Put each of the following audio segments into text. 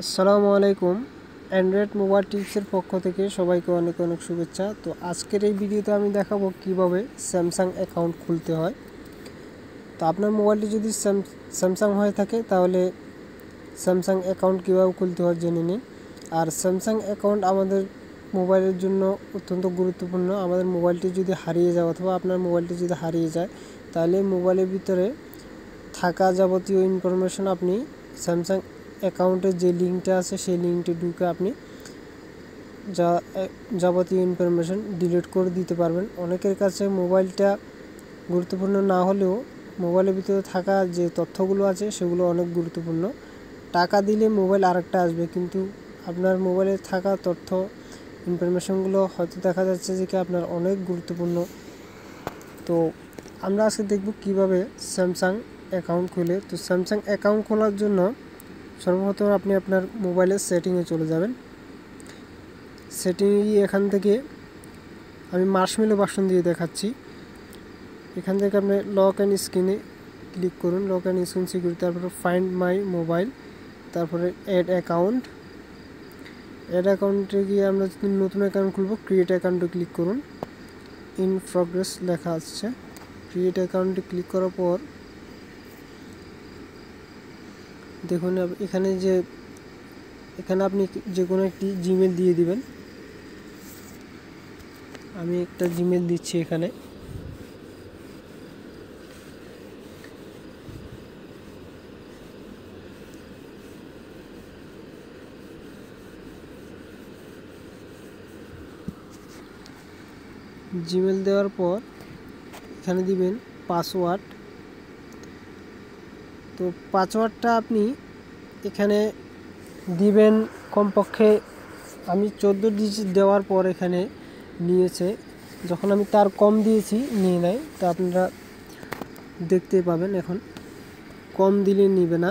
আসসালামু আলাইকুম। Android mobile টিপসের পক্ষ থেকে সবাইকে অনেক অনেক শুভেচ্ছা। তো আজকের এই ভিডিওতে আমি দেখাবো কিভাবে স্যামসাং অ্যাকাউন্ট খুলতে হয়। তো আপনার মোবাইলটি যদি স্যামসাং হয়ে থাকে তাহলে স্যামসাং অ্যাকাউন্ট কীভাবে খুলতে হয় জেনে নিন। আর স্যামসাং অ্যাকাউন্ট আমাদের মোবাইলের জন্য অত্যন্ত গুরুত্বপূর্ণ। আমাদের মোবাইলটি যদি হারিয়ে যায় অথবা আপনার মোবাইলটি যদি হারিয়ে যায় তাহলে মোবাইলের ভিতরে থাকা যাবতীয় ইনফরমেশন আপনি স্যামসাং অ্যাকাউন্টের যে লিঙ্কটা আছে সেই লিঙ্কটি ঢুকে আপনি যাবতীয় ইনফরমেশন ডিলিট করে দিতে পারবেন। অনেকের কাছে মোবাইলটা গুরুত্বপূর্ণ না হলেও মোবাইলের ভিতরে থাকা যে তথ্যগুলো আছে সেগুলো অনেক গুরুত্বপূর্ণ। টাকা দিলে মোবাইল আরেকটা আসবে, কিন্তু আপনার মোবাইলে থাকা তথ্য ইনফরমেশনগুলো হয়তো দেখা যাচ্ছে যে কি আপনার অনেক গুরুত্বপূর্ণ। তো আমরা আজকে দেখব কিভাবে স্যামসাং অ্যাকাউন্ট খুলে। তো স্যামসাং অ্যাকাউন্ট খোলার জন্য সর্বপ্রথম আপনি আপনার মোবাইলের সেটিংয়ে চলে যাবেন। সেটিংয়ে গিয়ে এখান থেকে আমি মার্শমেলো ভার্সন দিয়ে দেখাচ্ছি। এখান থেকে আপনি লক অ্যান্ড স্ক্রিনে ক্লিক করুন, লক অ্যান্ড স্ক্রিন সিকিউরিটি, তারপরে ফাইন্ড মাই মোবাইল, তারপরে অ্যাড অ্যাকাউন্ট। অ্যাড অ্যাকাউন্টে গিয়ে আমরা নতুন অ্যাকাউন্ট খুলবো, ক্রিয়েট অ্যাকাউন্টে ক্লিক করুন। ইন প্রগ্রেস লেখা আসছে। ক্রিয়েট অ্যাকাউন্টে ক্লিক করার পর দেখুন এখানে আপনি যে কোনো একটি জিমেল দিয়ে দিবেন। আমি একটা জিমেল দিচ্ছি এখানে। জিমেল দেওয়ার পর এখানে দিবেন পাসওয়ার্ড। তো পাসওয়ার্ডটা আপনি এখানে দিবেন কমপক্ষে, আমি 14 ডিজিট দেওয়ার পর এখানে নিয়েছে, যখন আমি তার কম দিয়েছি নিয়ে নেয়। তো আপনারা দেখতে পাবেন এখন কম দিলে নিবে না।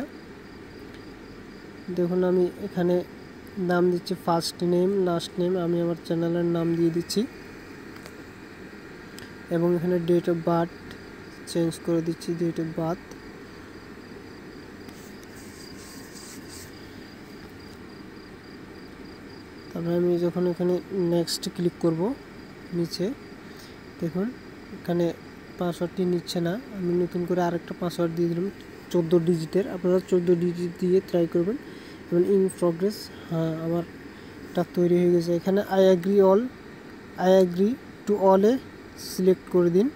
দেখুন আমি এখানে নাম দিচ্ছি ফার্স্ট নেম, লাস্ট নেম, আমি আমার চ্যানেলের নাম দিয়ে দিচ্ছি এবং এখানে ডেট অফ বার্থ চেঞ্জ করে দিচ্ছি, ডেট অফ বার্থ। তারপরে আমি যখন এখানে নেক্সট ক্লিক করব, নিচে দেখুন এখানে পাসওয়ার্ডটি নিচ্ছে না। আমি নতুন করে আরেকটা পাসওয়ার্ড দিয়ে দিলাম 14 ডিজিটের। আপনারা 14 ডিজিট দিয়ে ট্রাই করবেন এবং ইন প্রগ্রেস। হ্যাঁ, আমারটা তৈরি হয়ে গেছে। এখানে আই অ্যাগ্রি টু অলে সিলেক্ট করে দিন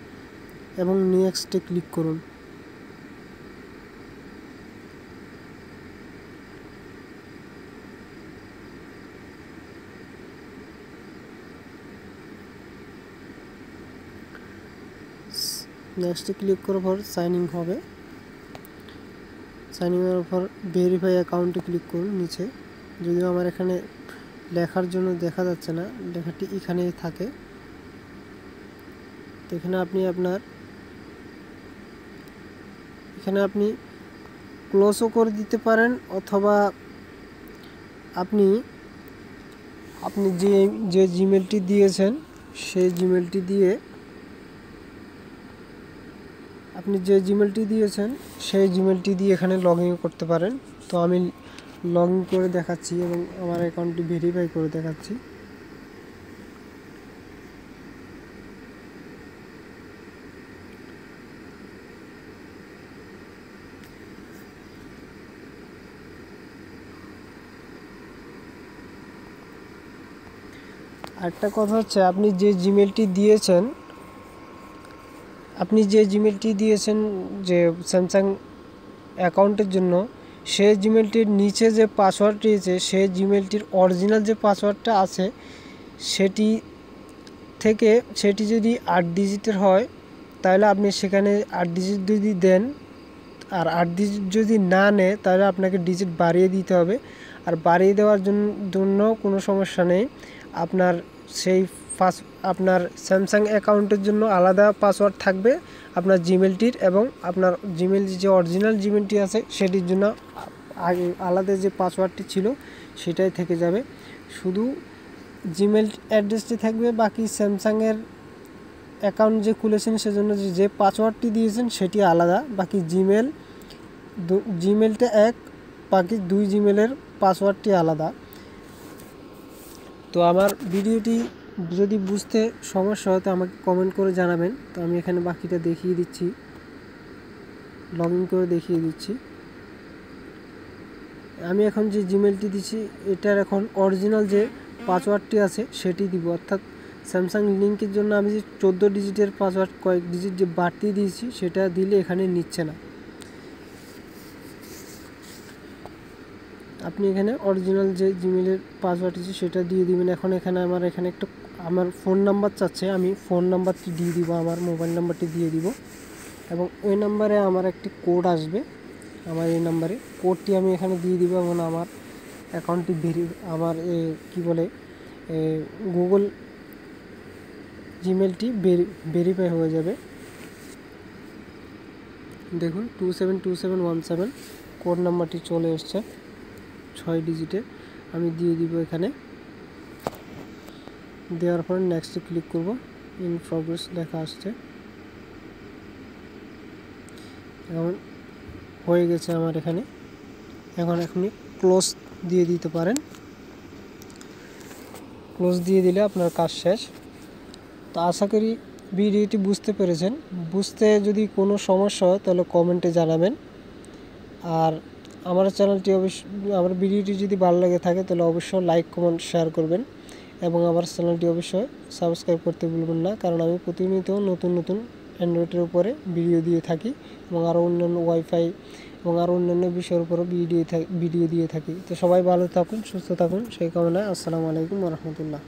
এবং নেক্সটে ক্লিক করুন। নেক্সটে ক্লিক করার পর সাইন ইন হবে। সাইন ইন হওয়ার পর ভেরিফাই অ্যাকাউন্টে ক্লিক করুন নিচে। যদিও আমার এখানে লেখার জন্য দেখা যাচ্ছে না, লেখাটি এখানেই থাকে। তো এখানে আপনি ক্লোজও করে দিতে পারেন, অথবা আপনি যে জিমেলটি দিয়েছেন সেই জিমেলটি দিয়ে এখানে লগ ইন করতে পারেন। তো আমি লগ ইন করে দেখাচ্ছি এবং আমার অ্যাকাউন্টটি ভেরিফাই করে দেখাচ্ছি। আরেকটা কথা হচ্ছে, আপনি যে জিমেলটি দিয়েছেন যে স্যামসাং অ্যাকাউন্টের জন্য, সেই জিমেলটির নিচে যে পাসওয়ার্ডটি আছে সেই জিমেলটির অরিজিনাল যে পাসওয়ার্ডটা আছে সেটি যদি 8 ডিজিটের হয় তাহলে আপনি সেখানে 8 ডিজিট যদি দেন, আর 8 ডিজিট যদি না নেয় তাহলে আপনাকে ডিজিট বাড়িয়ে দিতে হবে। আর বাড়িয়ে দেওয়ার জন্য কোনো সমস্যা নেই। আপনার স্যামসাং অ্যাকাউন্টের জন্য আলাদা পাসওয়ার্ড থাকবে আপনার জিমেলটির, এবং আপনার জিমেল যে অরিজিনাল জিমেলটি আছে সেটির জন্য আলাদা যে পাসওয়ার্ডটি ছিল সেটাই থেকে যাবে। শুধু জিমেল অ্যাড্রেসটি থাকবে, বাকি স্যামসাংয়ের অ্যাকাউন্ট যে খুলেছেন সেজন্য যে পাসওয়ার্ডটি দিয়েছেন সেটি আলাদা। বাকি জিমেলটা এক, বাকি 2 জিমেলের পাসওয়ার্ডটি আলাদা। তো আমার ভিডিওটি যদি বুঝতে সমস্যা হয় তো আমাকে কমেন্ট করে জানাবেন। তো আমি এখানে বাকিটা দেখিয়ে দিচ্ছি, লগ ইন করে দেখিয়ে দিচ্ছি। আমি এখন যে জিমেলটি দিচ্ছি এটার এখন অরিজিনাল যে পাসওয়ার্ডটি আছে সেটি দিব, অর্থাৎ স্যামসাং লিঙ্কের জন্য আমি যে 14 ডিজিটের পাসওয়ার্ড কয়েক ডিজিট যে বাড়তি দিয়েছি সেটা দিলে এখানে নিচ্ছে না। আপনি এখানে অরিজিনাল যে জিমেলের পাসওয়ার্ড আছে সেটা দিয়ে দিবেন। এখন এখানে এখানে একটা আমার ফোন নাম্বার চাচ্ছে, আমি ফোন নাম্বারটি দিয়ে দিব, আমার মোবাইল নাম্বারটি দিয়ে দিব এবং ওই নাম্বারে আমার একটি কোড আসবে। আমার এই নাম্বারে কোডটি আমি এখানে দিয়ে দিব এবং আমার অ্যাকাউন্টটি আমার কি বলে গুগল জিমেলটি ভেরিফাই হয়ে যাবে। দেখুন 272717 কোড নাম্বারটি চলে এসছে 6 ডিজিটে। আমি দিয়ে দিব এখানে, দেওয়ার পর নেক্সটে ক্লিক করব। ইন প্রগ্রেস লেখা আসছে, এখন হয়ে গেছে আমার এখানে। এখন আপনি ক্লোজ দিয়ে দিতে পারেন, ক্লোজ দিয়ে দিলে আপনার কাজ শেষ। তো আশা করি ভিডিওটি বুঝতে পেরেছেন। বুঝতে যদি কোনো সমস্যা হয় তাহলে কমেন্টে জানাবেন। আর আমার চ্যানেলটি আমার ভিডিওটি যদি ভালো লাগে থাকে তাহলে অবশ্যই লাইক কমেন্ট শেয়ার করবেন এবং আমার চ্যানেলটি অবশ্যই সাবস্ক্রাইব করতে ভুলবেন না, কারণ আমি প্রতিনিয়ত নতুন নতুন অ্যান্ড্রয়েডের উপরে ভিডিও দিয়ে থাকি এবং আরও অন্যান্য ওয়াইফাই এবং আরও অন্যান্য বিষয়ের উপরও ভিডিও দিয়ে থাকি। তো সবাই ভালো থাকুন, সুস্থ থাকুন সেই কামনায়। আসসালামু আলাইকুম ওয়া রাহমাতুল্লাহ।